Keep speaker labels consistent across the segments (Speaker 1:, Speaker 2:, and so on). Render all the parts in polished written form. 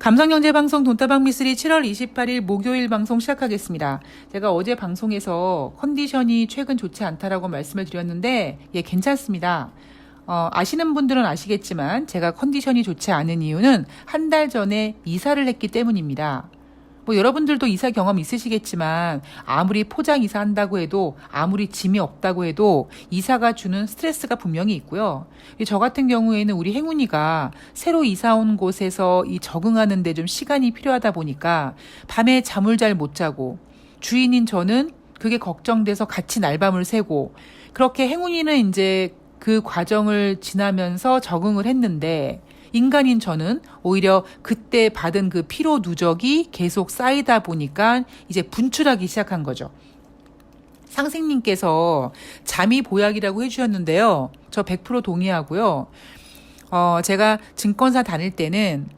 Speaker 1: 감성경제방송 돈다방 미쓰리 7월 28일 목요일 방송 시작하겠습니다. 제가 어제 방송에서 컨디션이 최근 좋지 않다라고 말씀을 드렸는데 괜찮습니다. 아시는 분들은 아시겠지만 제가 컨디션이 좋지 않은 이유는 한 달 전에 이사를 했기 때문입니다. 여러분들도 이사 경험 있으시겠지만 아무리 포장 이사 한다고 해도 아무리 짐이 없다고 해도 이사가 주는 스트레스가 분명히 있고요. 저 같은 경우에는 우리 행운이가 새로 이사 온 곳에서 적응하는 데 좀 시간이 필요하다 보니까 밤에 잠을 잘 못 자고 주인인 저는 그게 걱정돼서 같이 날밤을 새고 그렇게 행운이는 이제 그 과정을 지나면서 적응을 했는데 인간인 저는 오히려 그때 받은 그 피로 누적이 계속 쌓이다 보니까 이제 분출하기 시작한 거죠. 상생님께서 잠이 보약이라고 해주셨는데요. 저 100% 동의하고요. 제가 증권사 다닐 때는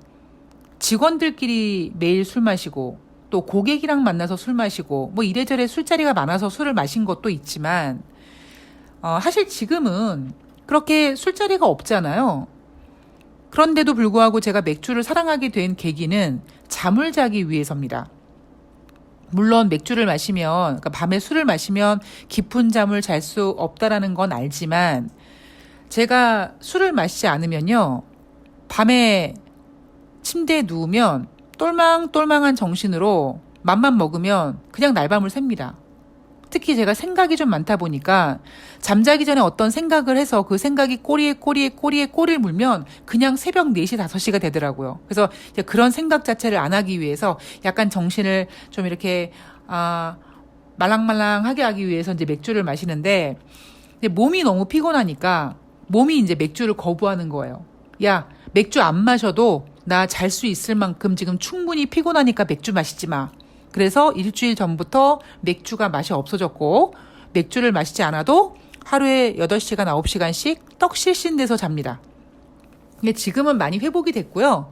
Speaker 1: 직원들끼리 매일 술 마시고 또 고객이랑 만나서 술 마시고 이래저래 술자리가 많아서 술을 마신 것도 있지만 사실 지금은 그렇게 술자리가 없잖아요. 그런데도 불구하고 제가 맥주를 사랑하게 된 계기는 잠을 자기 위해서입니다. 물론 맥주를 마시면, 그러니까 밤에 술을 마시면 깊은 잠을 잘 수 없다라는 건 알지만 제가 술을 마시지 않으면요. 밤에 침대에 누우면 똘망똘망한 정신으로 맘만 먹으면 그냥 날밤을 샙니다. 특히 제가 생각이 좀 많다 보니까 잠자기 전에 어떤 생각을 해서 그 생각이 꼬리에 꼬리를 물면 그냥 새벽 4시, 5시가 되더라고요. 그래서 이제 그런 생각 자체를 안 하기 위해서 약간 정신을 좀 이렇게 말랑말랑하게 하기 위해서 이제 맥주를 마시는데 몸이 너무 피곤하니까 몸이 이제 맥주를 거부하는 거예요. 야, 맥주 안 마셔도 나 잘 수 있을 만큼 지금 충분히 피곤하니까 맥주 마시지 마. 그래서 일주일 전부터 맥주가 맛이 없어졌고 맥주를 마시지 않아도 하루에 8시간, 9시간씩 떡실신돼서 잡니다. 근데 지금은 많이 회복이 됐고요.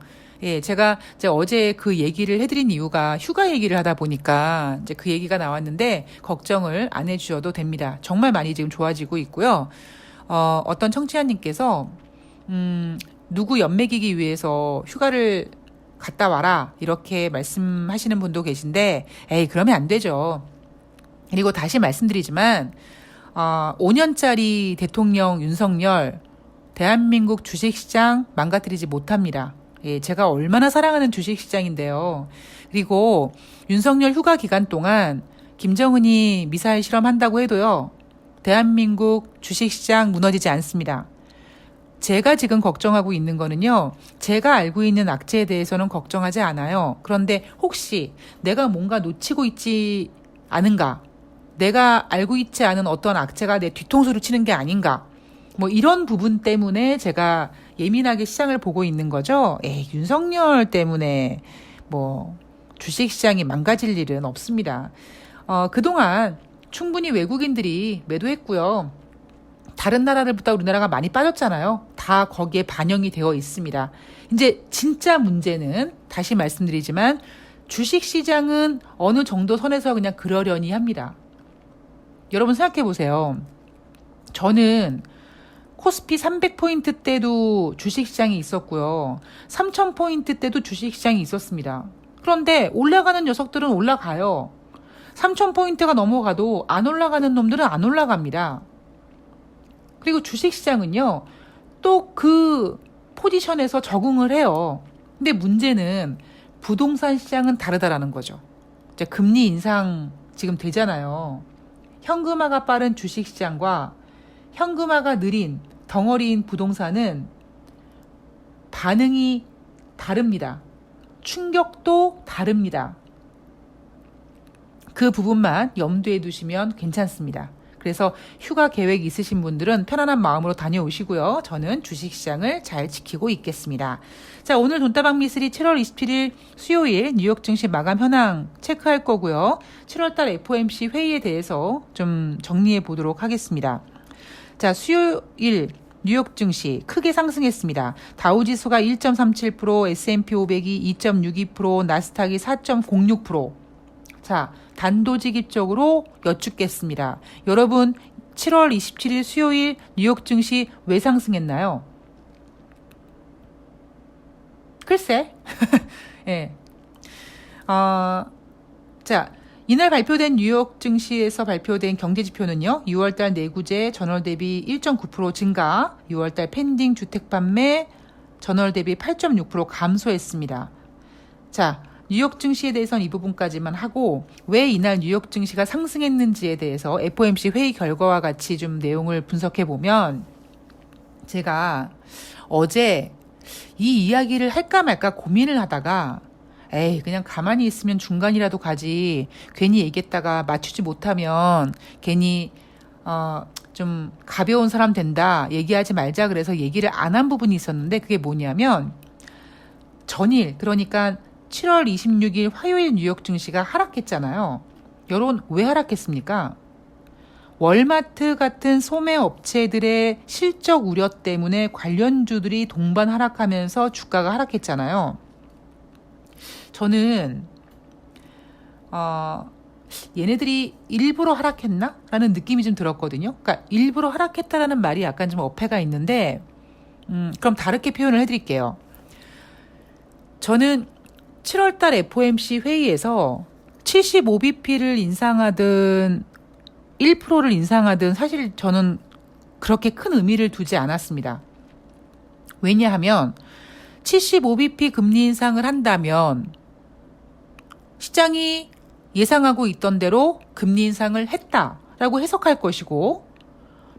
Speaker 1: 제가 이제 어제 그 얘기를 해드린 이유가 휴가 얘기를 하다 보니까 이제 그 얘기가 나왔는데 걱정을 안 해주셔도 됩니다. 정말 많이 지금 좋아지고 있고요. 어떤 청취자님께서 누구 연맥이기 위해서 휴가를 갔다 와라 이렇게 말씀하시는 분도 계신데 그러면 안 되죠. 그리고 다시 말씀드리지만 5년짜리 대통령 윤석열 대한민국 주식시장 망가뜨리지 못합니다. 제가 얼마나 사랑하는 주식시장인데요. 그리고 윤석열 휴가 기간 동안 김정은이 미사일 실험한다고 해도요. 대한민국 주식시장 무너지지 않습니다. 제가 지금 걱정하고 있는 거는요. 제가 알고 있는 악재에 대해서는 걱정하지 않아요. 그런데 혹시 내가 뭔가 놓치고 있지 않은가? 내가 알고 있지 않은 어떤 악재가 내 뒤통수를 치는 게 아닌가? 이런 부분 때문에 제가 예민하게 시장을 보고 있는 거죠. 윤석열 때문에 주식시장이 망가질 일은 없습니다. 그동안 충분히 외국인들이 매도했고요. 다른 나라들보다 우리나라가 많이 빠졌잖아요. 다 거기에 반영이 되어 있습니다. 이제 진짜 문제는 다시 말씀드리지만 주식시장은 어느 정도 선에서 그냥 그러려니 합니다. 여러분 생각해 보세요. 저는 코스피 300포인트 때도 주식시장이 있었고요. 3000포인트 때도 주식시장이 있었습니다. 그런데 올라가는 녀석들은 올라가요. 3000포인트가 넘어가도 안 올라가는 놈들은 안 올라갑니다. 그리고 주식시장은요, 또 그 포지션에서 적응을 해요. 근데 문제는 부동산 시장은 다르다라는 거죠. 이제 금리 인상 지금 되잖아요. 현금화가 빠른 주식시장과 현금화가 느린 덩어리인 부동산은 반응이 다릅니다. 충격도 다릅니다. 그 부분만 염두에 두시면 괜찮습니다. 그래서 휴가 계획 있으신 분들은 편안한 마음으로 다녀오시고요. 저는 주식시장을 잘 지키고 있겠습니다. 자, 오늘 돈다방 미쓰리 7월 27일 수요일 뉴욕 증시 마감 현황 체크할 거고요. 7월달 FOMC 회의에 대해서 좀 정리해 보도록 하겠습니다. 자, 수요일 뉴욕 증시 크게 상승했습니다. 다우지수가 1.37%, S&P 500이 2.62%, 나스닥이 4.06%. 자, 단도직입적으로 여쭙겠습니다. 여러분, 7월 27일 수요일 뉴욕 증시 왜 상승했나요? 글쎄, 예. 자, 이날 발표된 뉴욕 증시에서 발표된 경제지표는요. 6월달 내구재 전월 대비 1.9% 증가, 6월달 펜딩 주택 판매 전월 대비 8.6% 감소했습니다. 자, 뉴욕 증시에 대해서는 이 부분까지만 하고 왜 이날 뉴욕 증시가 상승했는지에 대해서 FOMC 회의 결과와 같이 좀 내용을 분석해 보면 제가 어제 이 이야기를 할까 말까 고민을 하다가 에이 그냥 가만히 있으면 중간이라도 가지 괜히 얘기했다가 맞추지 못하면 괜히 좀 가벼운 사람 된다 얘기하지 말자 그래서 얘기를 안 한 부분이 있었는데 그게 뭐냐면 전일 그러니까 7월 26일 화요일 뉴욕 증시가 하락했잖아요. 여러분 왜 하락했습니까? 월마트 같은 소매 업체들의 실적 우려 때문에 관련주들이 동반 하락하면서 주가가 하락했잖아요. 저는 얘네들이 일부러 하락했나? 라는 느낌이 좀 들었거든요. 그러니까 일부러 하락했다라는 말이 약간 좀 어폐가 있는데 그럼 다르게 표현을 해드릴게요. 저는 7월달 FOMC 회의에서 75bp를 인상하든 1%를 인상하든 사실 저는 그렇게 큰 의미를 두지 않았습니다. 왜냐하면 75bp 금리 인상을 한다면 시장이 예상하고 있던 대로 금리 인상을 했다라고 해석할 것이고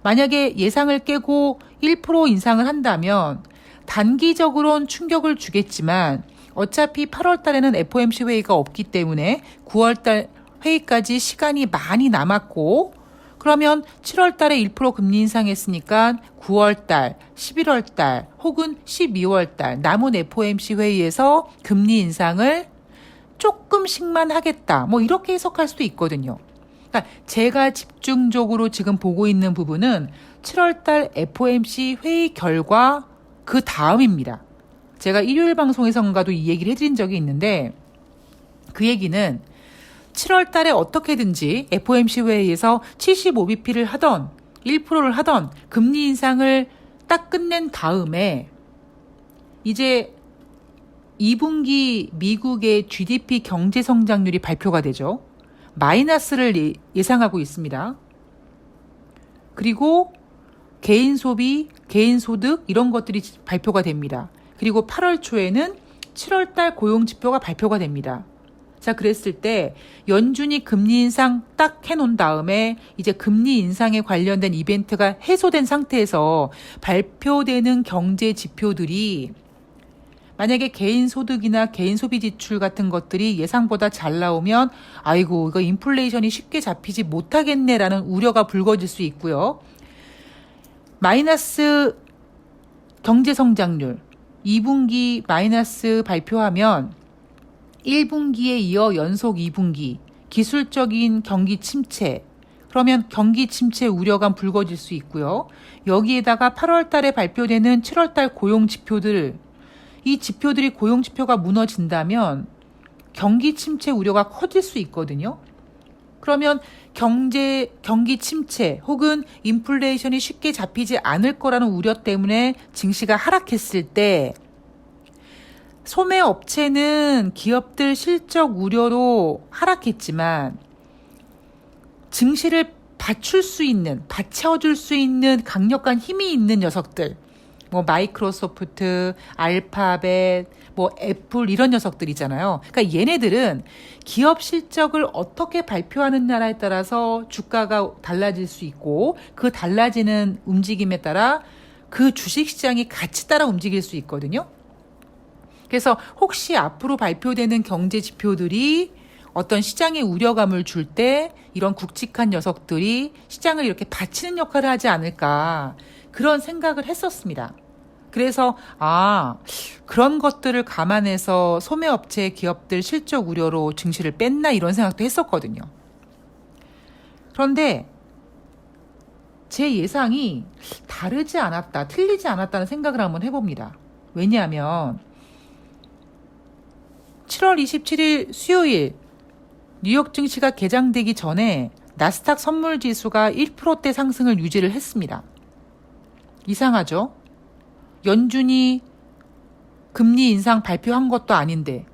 Speaker 1: 만약에 예상을 깨고 1% 인상을 한다면 단기적으로는 충격을 주겠지만 어차피 8월 달에는 FOMC 회의가 없기 때문에 9월 달 회의까지 시간이 많이 남았고 그러면 7월 달에 1% 금리 인상했으니까 9월 달, 11월 달 혹은 12월 달 남은 FOMC 회의에서 금리 인상을 조금씩만 하겠다. 뭐 이렇게 해석할 수도 있거든요. 그러니까 제가 집중적으로 지금 보고 있는 부분은 7월 달 FOMC 회의 결과 그 다음입니다. 제가 일요일 방송에서인가도 이 얘기를 해드린 적이 있는데 그 얘기는 7월 달에 어떻게든지 FOMC 회의에서 75bp를 하던 1%를 하던 금리 인상을 딱 끝낸 다음에 이제 2분기 미국의 GDP 경제 성장률이 발표가 되죠. 마이너스를 예상하고 있습니다. 그리고 개인 소비, 개인 소득 이런 것들이 발표가 됩니다. 그리고 8월 초에는 7월 달 고용 지표가 발표가 됩니다. 자, 그랬을 때 연준이 금리 인상 딱 해놓은 다음에 이제 금리 인상에 관련된 이벤트가 해소된 상태에서 발표되는 경제 지표들이 만약에 개인 소득이나 개인 소비 지출 같은 것들이 예상보다 잘 나오면 아이고 이거 인플레이션이 쉽게 잡히지 못하겠네라는 우려가 불거질 수 있고요. 마이너스 경제 성장률 2분기 마이너스 발표하면 1분기에 이어 연속 2분기 기술적인 경기 침체 그러면 경기 침체 우려가 불거질 수 있고요. 여기에다가 8월 달에 발표되는 7월 달 고용 지표들 이 지표들이 고용 지표가 무너진다면 경기 침체 우려가 커질 수 있거든요. 그러면 경기 침체 혹은 인플레이션이 쉽게 잡히지 않을 거라는 우려 때문에 증시가 하락했을 때 소매 업체는 기업들 실적 우려로 하락했지만 증시를 받쳐줄 수 있는 강력한 힘이 있는 녀석들 뭐 마이크로소프트, 알파벳, 뭐 애플 이런 녀석들이잖아요. 그러니까 얘네들은 기업 실적을 어떻게 발표하느냐에 따라서 주가가 달라질 수 있고 그 달라지는 움직임에 따라 그 주식시장이 같이 따라 움직일 수 있거든요. 그래서 혹시 앞으로 발표되는 경제 지표들이 어떤 시장에 우려감을 줄 때 이런 굵직한 녀석들이 시장을 이렇게 받치는 역할을 하지 않을까 그런 생각을 했었습니다. 그래서 그런 것들을 감안해서 소매업체 기업들 실적 우려로 증시를 뺐나 이런 생각도 했었거든요. 그런데 제 예상이 다르지 않았다, 틀리지 않았다는 생각을 한번 해봅니다. 왜냐하면 7월 27일 수요일 뉴욕 증시가 개장되기 전에 나스닥 선물지수가 1%대 상승을 유지를 했습니다. 이상하죠? 연준이 금리 인상 발표한 것도 아닌데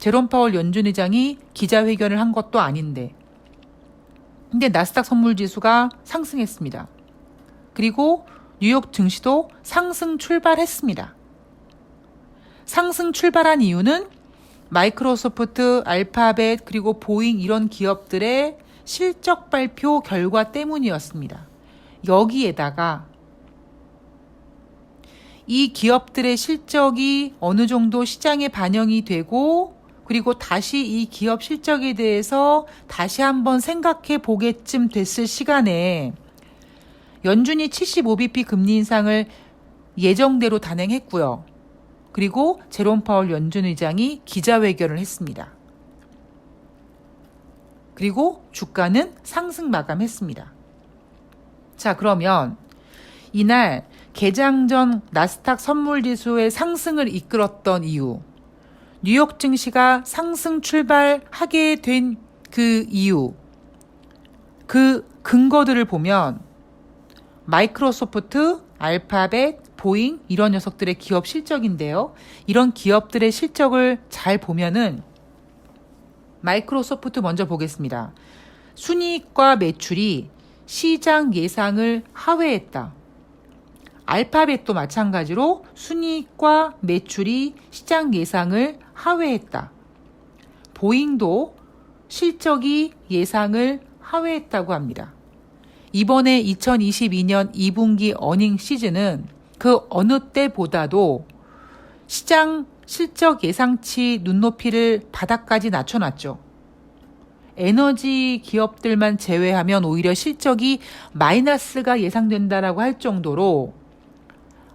Speaker 1: 제롬 파월 연준 의장이 기자회견을 한 것도 아닌데. 근데 나스닥 선물지수가 상승했습니다. 그리고 뉴욕 증시도 상승 출발했습니다. 상승 출발한 이유는 마이크로소프트, 알파벳, 그리고 보잉 이런 기업들의 실적 발표 결과 때문이었습니다. 여기에다가 이 기업들의 실적이 어느 정도 시장에 반영이 되고 그리고 다시 이 기업 실적에 대해서 다시 한번 생각해 보게쯤 됐을 시간에 연준이 75bp 금리 인상을 예정대로 단행했고요. 그리고 제롬 파월 연준 의장이 기자회견을 했습니다. 그리고 주가는 상승 마감했습니다. 자, 그러면 이날 개장 전 나스닥 선물지수의 상승을 이끌었던 이유, 뉴욕 증시가 상승 출발하게 된 그 이유, 그 근거들을 보면 마이크로소프트, 알파벳, 보잉 이런 녀석들의 기업 실적인데요. 이런 기업들의 실적을 잘 보면은 마이크로소프트 먼저 보겠습니다. 순이익과 매출이 시장 예상을 하회했다. 알파벳도 마찬가지로 순이익과 매출이 시장 예상을 하회했다. 보잉도 실적이 예상을 하회했다고 합니다. 이번에 2022년 2분기 어닝 시즌은 그 어느 때보다도 시장 실적 예상치 눈높이를 바닥까지 낮춰놨죠. 에너지 기업들만 제외하면 오히려 실적이 마이너스가 예상된다라고 할 정도로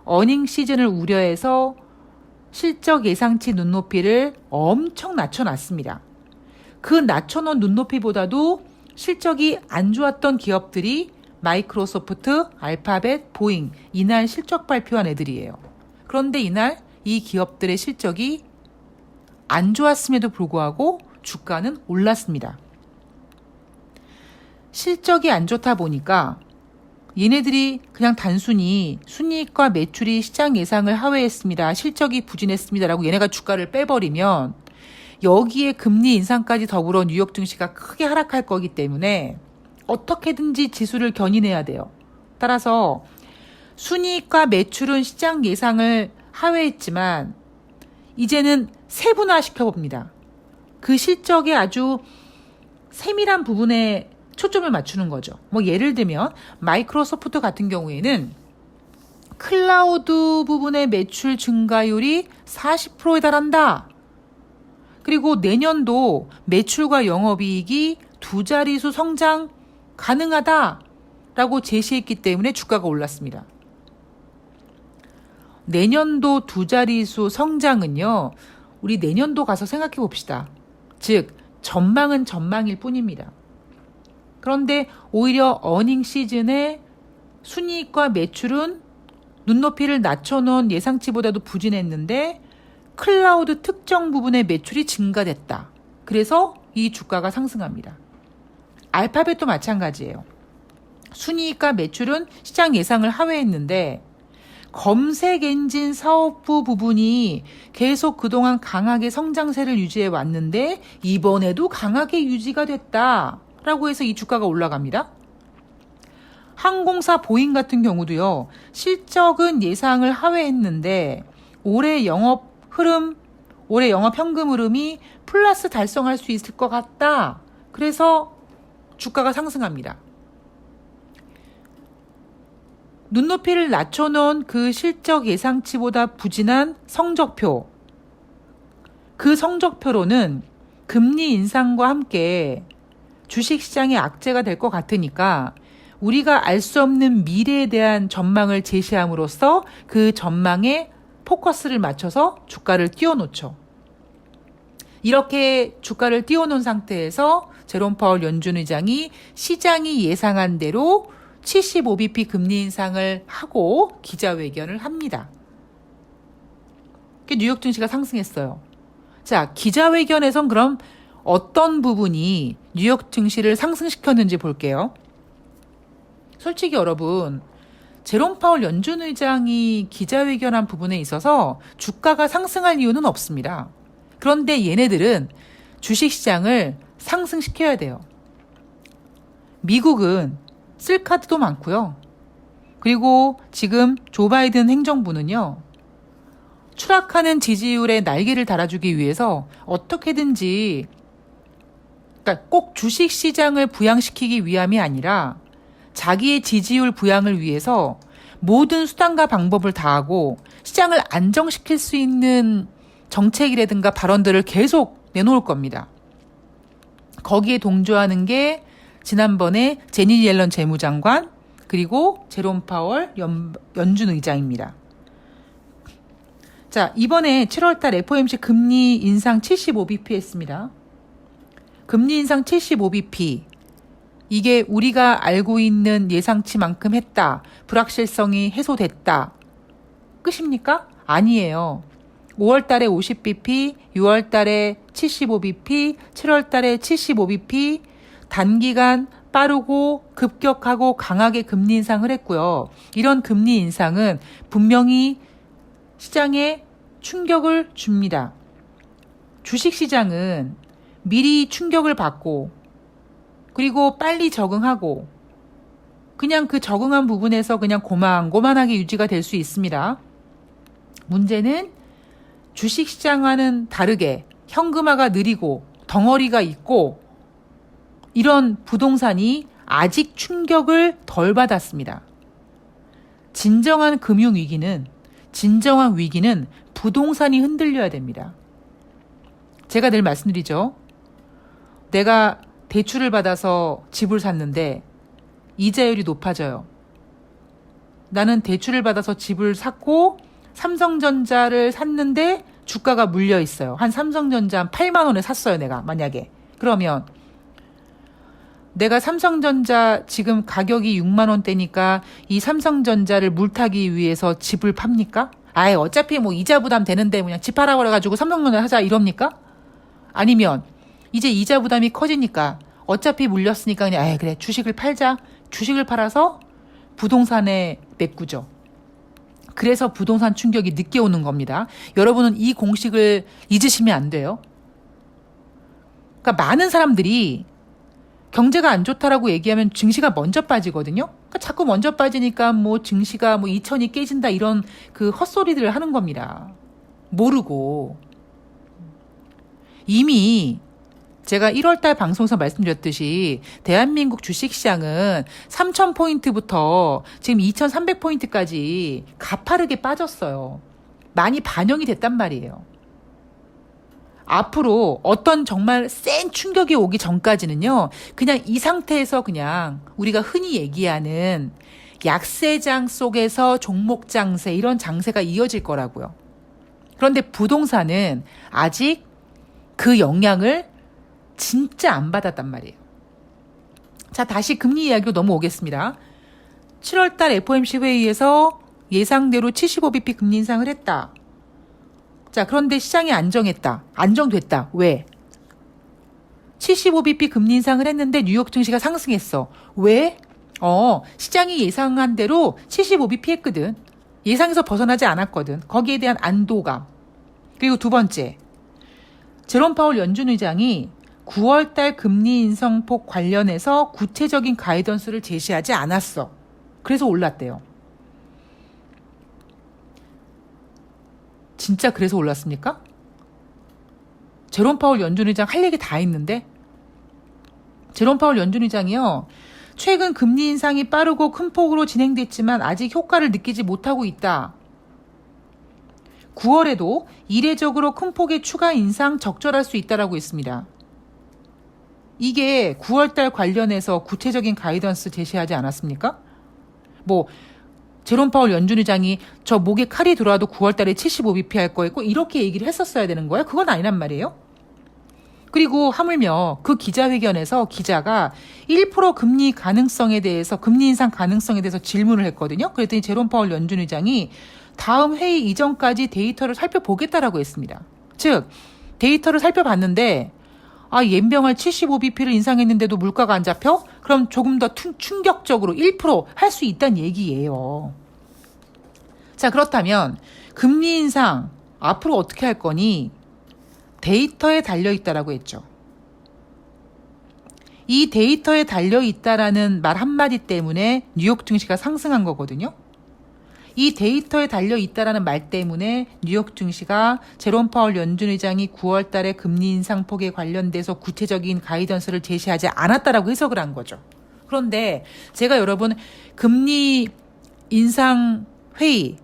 Speaker 1: 어닝 시즌을 우려해서 실적 예상치 눈높이를 엄청 낮춰놨습니다. 그 낮춰놓은 눈높이보다도 실적이 안 좋았던 기업들이 마이크로소프트, 알파벳, 보잉 이날 실적 발표한 애들이에요. 그런데 이날 이 기업들의 실적이 안 좋았음에도 불구하고 주가는 올랐습니다. 실적이 안 좋다 보니까 얘네들이 그냥 단순히 순이익과 매출이 시장 예상을 하회했습니다. 실적이 부진했습니다라고 얘네가 주가를 빼버리면 여기에 금리 인상까지 더불어 뉴욕 증시가 크게 하락할 거기 때문에 어떻게든지 지수를 견인해야 돼요. 따라서 순이익과 매출은 시장 예상을 하회했지만 이제는 세분화시켜봅니다. 그 실적의 아주 세밀한 부분에 초점을 맞추는 거죠. 뭐 예를 들면 마이크로소프트 같은 경우에는 클라우드 부분의 매출 증가율이 40%에 달한다. 그리고 내년도 매출과 영업이익이 두 자릿수 성장 가능하다라고 제시했기 때문에 주가가 올랐습니다. 내년도 두 자릿수 성장은요, 우리 내년도 가서 생각해 봅시다. 즉, 전망은 전망일 뿐입니다. 그런데 오히려 어닝 시즌에 순이익과 매출은 눈높이를 낮춰놓은 예상치보다도 부진했는데 클라우드 특정 부분의 매출이 증가됐다. 그래서 이 주가가 상승합니다. 알파벳도 마찬가지예요. 순이익과 매출은 시장 예상을 하회했는데 검색 엔진 사업부 부분이 계속 그동안 강하게 성장세를 유지해 왔는데 이번에도 강하게 유지가 됐다라고 해서 이 주가가 올라갑니다. 항공사 보잉 같은 경우도요. 실적은 예상을 하회했는데 올해 영업 현금 흐름이 플러스 달성할 수 있을 것 같다. 그래서 주가가 상승합니다. 눈높이를 낮춰놓은 그 실적 예상치보다 부진한 성적표. 그 성적표로는 금리 인상과 함께 주식시장이 악재가 될 것 같으니까 우리가 알 수 없는 미래에 대한 전망을 제시함으로써 그 전망에 포커스를 맞춰서 주가를 띄워놓죠. 이렇게 주가를 띄워놓은 상태에서 제롬 파월 연준 의장이 시장이 예상한 대로 75bp 금리 인상을 하고 기자회견을 합니다. 뉴욕 증시가 상승했어요. 자, 기자회견에선 그럼 어떤 부분이 뉴욕 증시를 상승시켰는지 볼게요. 솔직히 여러분, 제롬 파월 연준 의장이 기자회견한 부분에 있어서 주가가 상승할 이유는 없습니다. 그런데 얘네들은 주식시장을 상승시켜야 돼요. 미국은 쓸 카드도 많고요. 그리고 지금 조 바이든 행정부는요. 추락하는 지지율에 날개를 달아주기 위해서 어떻게든지 그러니까 꼭 주식시장을 부양시키기 위함이 아니라 자기의 지지율 부양을 위해서 모든 수단과 방법을 다하고 시장을 안정시킬 수 있는 정책이라든가 발언들을 계속 내놓을 겁니다. 거기에 동조하는 게 지난번에 제니 옐런 재무장관 그리고 제롬 파월 연준 의장입니다. 자, 이번에 7월달 FOMC 금리 인상 75bp 했습니다. 금리 인상 75bp. 이게 우리가 알고 있는 예상치만큼 했다. 불확실성이 해소됐다. 끝입니까? 아니에요. 5월달에 50bp, 6월달에 75bp, 7월달에 75bp 단기간 빠르고 급격하고 강하게 금리 인상을 했고요. 이런 금리 인상은 분명히 시장에 충격을 줍니다. 주식시장은 미리 충격을 받고 그리고 빨리 적응하고 그냥 그 적응한 부분에서 그냥 고만고만하게 유지가 될 수 있습니다. 문제는 주식시장과는 다르게 현금화가 느리고 덩어리가 있고 이런 부동산이 아직 충격을 덜 받았습니다. 진정한 금융위기는 부동산이 흔들려야 됩니다. 제가 늘 말씀드리죠. 내가 대출을 받아서 집을 샀는데 이자율이 높아져요. 나는 대출을 받아서 집을 샀고 삼성전자를 샀는데 주가가 물려 있어요. 한 삼성전자 한 8만 원에 샀어요, 내가 만약에. 그러면 내가 삼성전자 지금 가격이 6만 원대니까 이 삼성전자를 물타기 위해서 집을 팝니까? 아예 어차피 뭐 이자 부담 되는데 그냥 집 팔아 버려가지고 삼성전자 하자 이럽니까? 아니면 이제 이자 부담이 커지니까 어차피 물렸으니까 그냥 아예 그래 주식을 팔자. 주식을 팔아서 부동산에 메꾸죠. 그래서 부동산 충격이 늦게 오는 겁니다. 여러분은 이 공식을 잊으시면 안 돼요. 그러니까 많은 사람들이 경제가 안 좋다라고 얘기하면 증시가 먼저 빠지거든요. 그러니까 자꾸 먼저 빠지니까 뭐 증시가 뭐 2천이 깨진다 이런 그 헛소리들을 하는 겁니다. 모르고. 이미 제가 1월달 방송에서 말씀드렸듯이 대한민국 주식시장은 3,000포인트부터 지금 2,300포인트까지 가파르게 빠졌어요. 많이 반영이 됐단 말이에요. 앞으로 어떤 정말 센 충격이 오기 전까지는요, 그냥 이 상태에서 그냥 우리가 흔히 얘기하는 약세장 속에서 종목 장세, 이런 장세가 이어질 거라고요. 그런데 부동산은 아직 그 영향을 진짜 안 받았단 말이에요. 자, 다시 금리 이야기로 넘어오겠습니다. 7월달 FOMC 회의에서 예상대로 75bp 금리 인상을 했다. 자, 그런데 시장이 안정됐다. 왜? 75bp 금리 인상을 했는데 뉴욕 증시가 상승했어. 왜? 시장이 예상한 대로 75bp 했거든. 예상에서 벗어나지 않았거든. 거기에 대한 안도감. 그리고 두 번째, 제롬 파월 연준 의장이 9월달 금리 인상폭 관련해서 구체적인 가이던스를 제시하지 않았어. 그래서 올랐대요. 진짜 그래서 올랐습니까? 제롬 파월 연준 의장 할 얘기 다 있는데? 제롬 파월 연준 의장이요. 최근 금리 인상이 빠르고 큰 폭으로 진행됐지만 아직 효과를 느끼지 못하고 있다. 9월에도 이례적으로 큰 폭의 추가 인상 적절할 수 있다라고 했습니다. 이게 9월달 관련해서 구체적인 가이던스 제시하지 않았습니까? 제롬 파월 연준 의장이 저 목에 칼이 들어와도 9월달에 75bp 할 거였고 이렇게 얘기를 했었어야 되는 거예요? 그건 아니란 말이에요. 그리고 하물며 그 기자회견에서 기자가 1% 금리 가능성에 대해서, 금리 인상 가능성에 대해서 질문을 했거든요. 그랬더니 제롬 파월 연준 의장이 다음 회의 이전까지 데이터를 살펴보겠다라고 했습니다. 즉, 데이터를 살펴봤는데 연병을 75bp를 인상했는데도 물가가 안 잡혀? 그럼 조금 더 충격적으로 1% 할 수 있다는 얘기예요. 자, 그렇다면 금리 인상 앞으로 어떻게 할 거니? 데이터에 달려있다라고 했죠. 이 데이터에 달려있다라는 말 한마디 때문에 뉴욕 증시가 상승한 거거든요. 이 데이터에 달려있다라는 말 때문에 뉴욕 증시가 제롬 파월 연준 의장이 9월 달에 금리 인상 폭에 관련돼서 구체적인 가이던스를 제시하지 않았다라고 해석을 한 거죠. 그런데 제가 여러분 금리 인상 회의,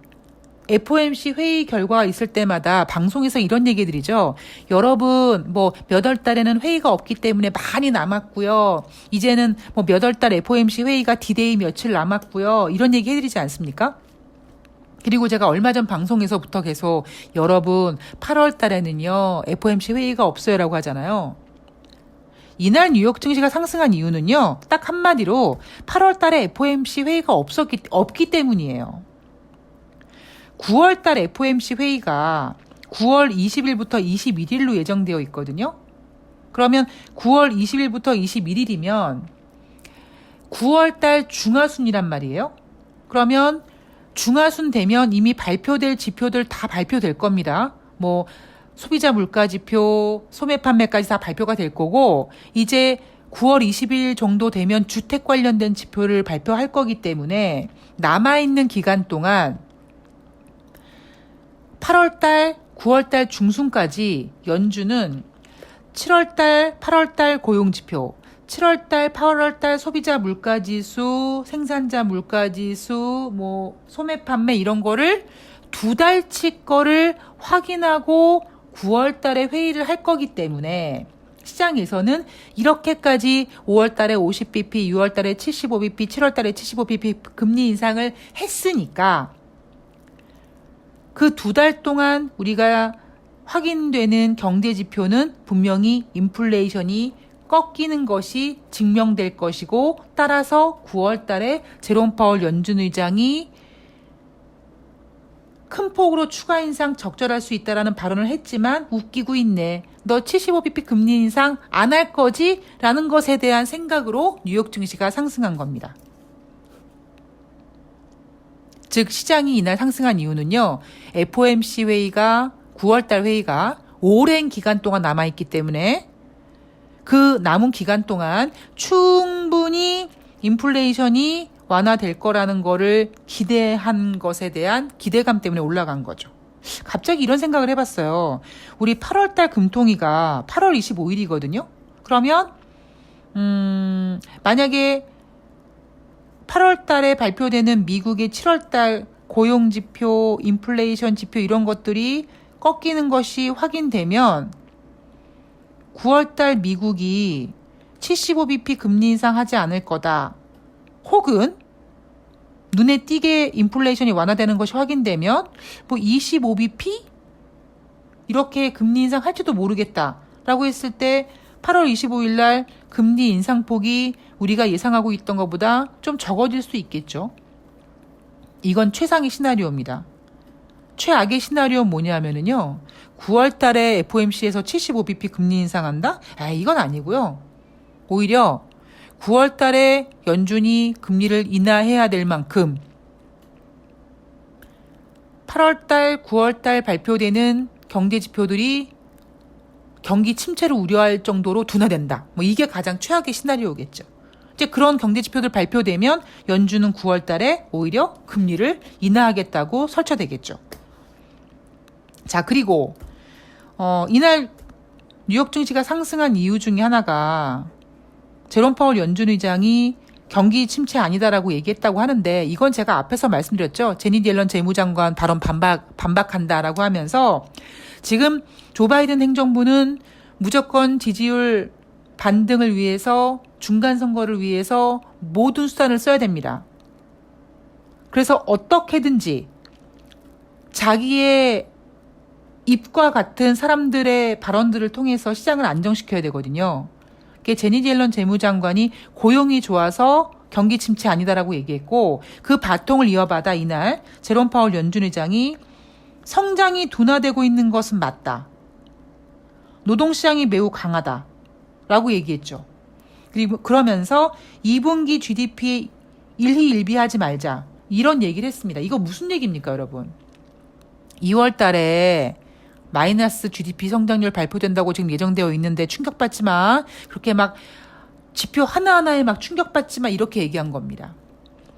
Speaker 1: FOMC 회의 결과가 있을 때마다 방송에서 이런 얘기 드리죠. 여러분 몇 월 달에는 회의가 없기 때문에 많이 남았고요. 이제는 몇 월 달 FOMC 회의가 디데이 며칠 남았고요. 이런 얘기 해드리지 않습니까? 그리고 제가 얼마 전 방송에서부터 계속 여러분 8월 달에는요 FOMC 회의가 없어요라고 하잖아요. 이날 뉴욕 증시가 상승한 이유는요. 딱 한마디로 8월 달에 FOMC 회의가 없기 때문이에요. 9월 달 FOMC 회의가 9월 20일부터 21일로 예정되어 있거든요. 그러면 9월 20일부터 21일이면 9월 달 중하순이란 말이에요. 그러면 중하순 되면 이미 발표될 지표들 다 발표될 겁니다. 소비자 물가 지표, 소매 판매까지 다 발표가 될 거고 이제 9월 20일 정도 되면 주택 관련된 지표를 발표할 거기 때문에 남아있는 기간 동안 8월 달, 9월 달 중순까지 연준은 7월 달, 8월 달 고용 지표, 7월 달, 8월 달 소비자 물가 지수, 생산자 물가 지수, 소매 판매 이런 거를 두 달치 거를 확인하고 9월 달에 회의를 할 거기 때문에 시장에서는 이렇게까지 5월 달에 50bp, 6월 달에 75bp, 7월 달에 75bp 금리 인상을 했으니까 그 두 달 동안 우리가 확인되는 경제 지표는 분명히 인플레이션이 꺾이는 것이 증명될 것이고 따라서 9월 달에 제롬 파월 연준 의장이 큰 폭으로 추가 인상 적절할 수 있다라는 발언을 했지만 웃기고 있네. 너 75bp 금리 인상 안 할 거지? 라는 것에 대한 생각으로 뉴욕 증시가 상승한 겁니다. 즉 시장이 이날 상승한 이유는요. FOMC 회의가 9월달 회의가 오랜 기간 동안 남아있기 때문에 그 남은 기간 동안 충분히 인플레이션이 완화될 거라는 거를 기대한 것에 대한 기대감 때문에 올라간 거죠. 갑자기 이런 생각을 해봤어요. 우리 8월달 금통위가 8월 25일이거든요. 그러면 만약에 8월 달에 발표되는 미국의 7월 달 고용 지표, 인플레이션 지표 이런 것들이 꺾이는 것이 확인되면 9월 달 미국이 75bp 금리 인상하지 않을 거다. 혹은 눈에 띄게 인플레이션이 완화되는 것이 확인되면 25bp? 이렇게 금리 인상할지도 모르겠다라고 했을 때 8월 25일 날 금리 인상폭이 우리가 예상하고 있던 것보다 좀 적어질 수 있겠죠. 이건 최상의 시나리오입니다. 최악의 시나리오는 뭐냐면요. 9월 달에 FOMC에서 75bp 금리 인상한다? 이건 아니고요. 오히려 9월 달에 연준이 금리를 인하해야 될 만큼 8월 달, 9월 달 발표되는 경제 지표들이 경기 침체를 우려할 정도로 둔화된다. 이게 가장 최악의 시나리오겠죠. 이제 그런 경제 지표들 발표되면 연준은 9월 달에 오히려 금리를 인하하겠다고 설쳐되겠죠. 자, 그리고 이날 뉴욕 증시가 상승한 이유 중에 하나가 제롬 파월 연준 의장이 경기 침체 아니다라고 얘기했다고 하는데 이건 제가 앞에서 말씀드렸죠. 제니디 옐런 재무장관 발언 반박한다라고 하면서 지금 조 바이든 행정부는 무조건 지지율 반등을 위해서 중간 선거를 위해서 모든 수단을 써야 됩니다. 그래서 어떻게든지 자기의 입과 같은 사람들의 발언들을 통해서 시장을 안정시켜야 되거든요. 제니디 옐런 재무장관이 고용이 좋아서 경기 침체 아니다라고 얘기했고 그 바통을 이어받아 이날 제롬 파월 연준 의장이 성장이 둔화되고 있는 것은 맞다. 노동시장이 매우 강하다라고 얘기했죠. 그리고 그러면서 2분기 GDP에 일희일비하지 말자 이런 얘기를 했습니다. 이거 무슨 얘기입니까, 여러분? 2월 달에 마이너스 GDP 성장률 발표된다고 지금 예정되어 있는데 충격받지 마. 그렇게 막 지표 하나하나에 막 충격받지 마. 이렇게 얘기한 겁니다.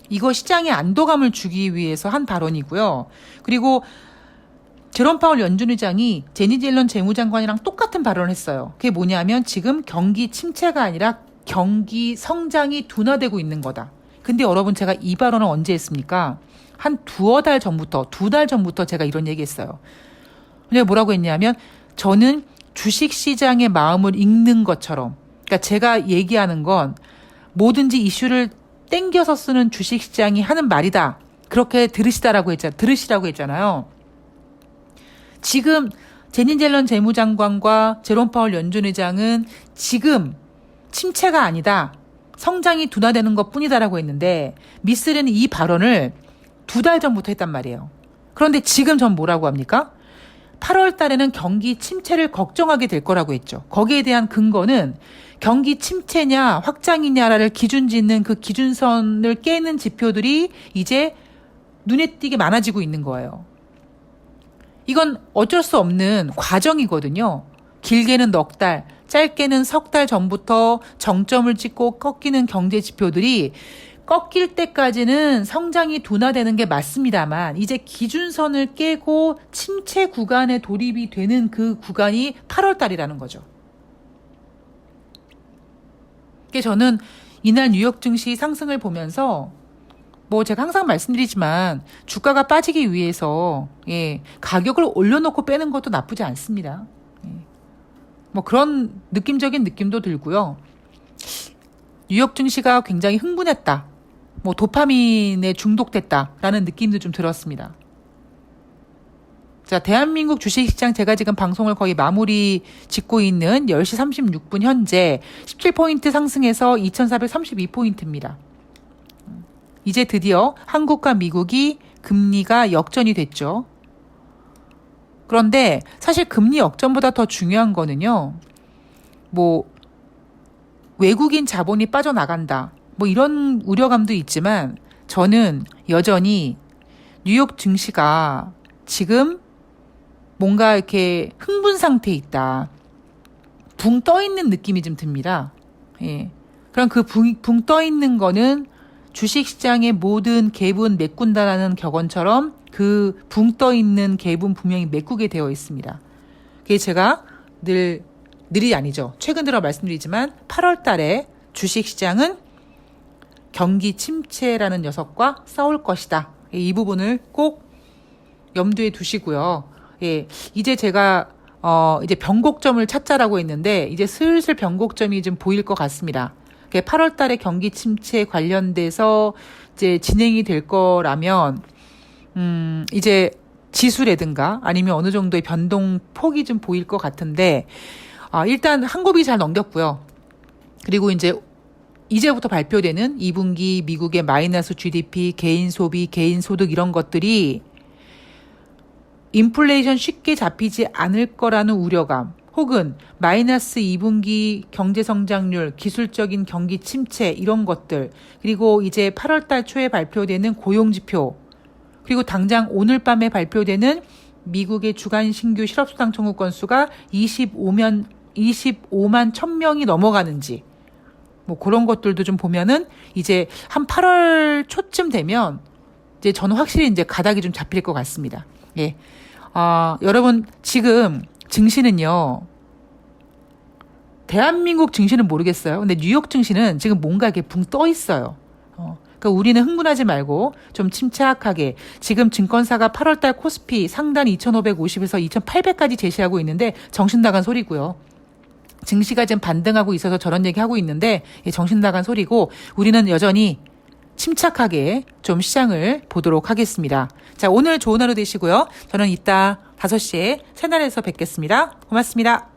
Speaker 1: 이거 시장에 안도감을 주기 위해서 한 발언이고요. 그리고 제롬 파월 연준 의장이 제니 옐런 재무장관이랑 똑같은 발언을 했어요. 그게 뭐냐면 지금 경기 침체가 아니라 경기 성장이 둔화되고 있는 거다. 근데 여러분 제가 이 발언을 언제 했습니까? 한 두어 달 전부터, 2달 전부터 제가 이런 얘기 했어요. 내가 뭐라고 했냐면 저는 주식시장의 마음을 읽는 것처럼, 그러니까 제가 얘기하는 건 뭐든지 이슈를 땡겨서 쓰는 주식시장이 하는 말이다. 그렇게 들으시라고 했잖아요. 지금 제니 옐런 재무장관과 제롬 파월 연준 의장은 지금 침체가 아니다. 성장이 둔화되는 것뿐이다라고 했는데 미쓰는 이 발언을 2달 전부터 했단 말이에요. 그런데 지금 전 뭐라고 합니까? 8월 달에는 경기 침체를 걱정하게 될 거라고 했죠. 거기에 대한 근거는 경기 침체냐 확장이냐를 기준 짓는 그 기준선을 깨는 지표들이 이제 눈에 띄게 많아지고 있는 거예요. 이건 어쩔 수 없는 과정이거든요. 길게는 넉 달, 짧게는 석 달 전부터 정점을 찍고 꺾이는 경제 지표들이 꺾일 때까지는 성장이 둔화되는 게 맞습니다만 이제 기준선을 깨고 침체 구간에 돌입이 되는 그 구간이 8월 달이라는 거죠. 그래서 저는 이날 뉴욕 증시 상승을 보면서 제가 항상 말씀드리지만 주가가 빠지기 위해서 가격을 올려놓고 빼는 것도 나쁘지 않습니다. 그런 느낌적인 느낌도 들고요. 뉴욕 증시가 굉장히 흥분했다. 도파민에 중독됐다라는 느낌도 좀 들었습니다. 자, 대한민국 주식시장 제가 지금 방송을 거의 마무리 짓고 있는 10시 36분 현재 17포인트 상승해서 2432포인트입니다. 이제 드디어 한국과 미국이 금리가 역전이 됐죠. 그런데 사실 금리 역전보다 더 중요한 거는요. 외국인 자본이 빠져나간다. 이런 우려감도 있지만 저는 여전히 뉴욕 증시가 지금 뭔가 이렇게 흥분 상태에 있다. 붕 떠 있는 느낌이 좀 듭니다. 그럼 그 붕 떠 있는 거는 주식시장의 모든 갭은 메꾼다라는 격언처럼 그 붕 떠 있는 갭은 분명히 메꾸게 되어 있습니다. 그게 제가 늘이 아니죠. 최근 들어 말씀드리지만 8월 달에 주식시장은 경기 침체라는 녀석과 싸울 것이다. 이 부분을 꼭 염두에 두시고요. 이제 제가 이제 변곡점을 찾자라고 했는데 이제 슬슬 변곡점이 좀 보일 것 같습니다. 8월 달에 경기 침체 관련돼서 이제 진행이 될 거라면 이제 지수라든가 아니면 어느 정도의 변동 폭이 좀 보일 것 같은데 일단 한 곱이 잘 넘겼고요. 그리고 이제부터 발표되는 2분기 미국의 마이너스 GDP, 개인 소비, 개인 소득 이런 것들이 인플레이션 쉽게 잡히지 않을 거라는 우려감 혹은 마이너스 2분기 경제성장률, 기술적인 경기 침체 이런 것들 그리고 이제 8월 달 초에 발표되는 고용지표 그리고 당장 오늘 밤에 발표되는 미국의 주간 신규 실업수당 청구 건수가 25만 1000명이 넘어가는지 그런 것들도 좀 보면은 이제 한 8월 초쯤 되면 이제 저는 확실히 이제 가닥이 좀 잡힐 것 같습니다. 여러분 지금 증시는요. 대한민국 증시는 모르겠어요. 근데 뉴욕 증시는 지금 뭔가 이렇게 붕 떠 있어요. 그러니까 우리는 흥분하지 말고 좀 침착하게 지금 증권사가 8월달 코스피 상단 2,550에서 2,800까지 제시하고 있는데 정신 나간 소리고요. 증시가 지금 반등하고 있어서 저런 얘기하고 있는데 정신 나간 소리고 우리는 여전히 침착하게 좀 시장을 보도록 하겠습니다. 자, 오늘 좋은 하루 되시고요. 저는 이따 5시에 채널에서 뵙겠습니다. 고맙습니다.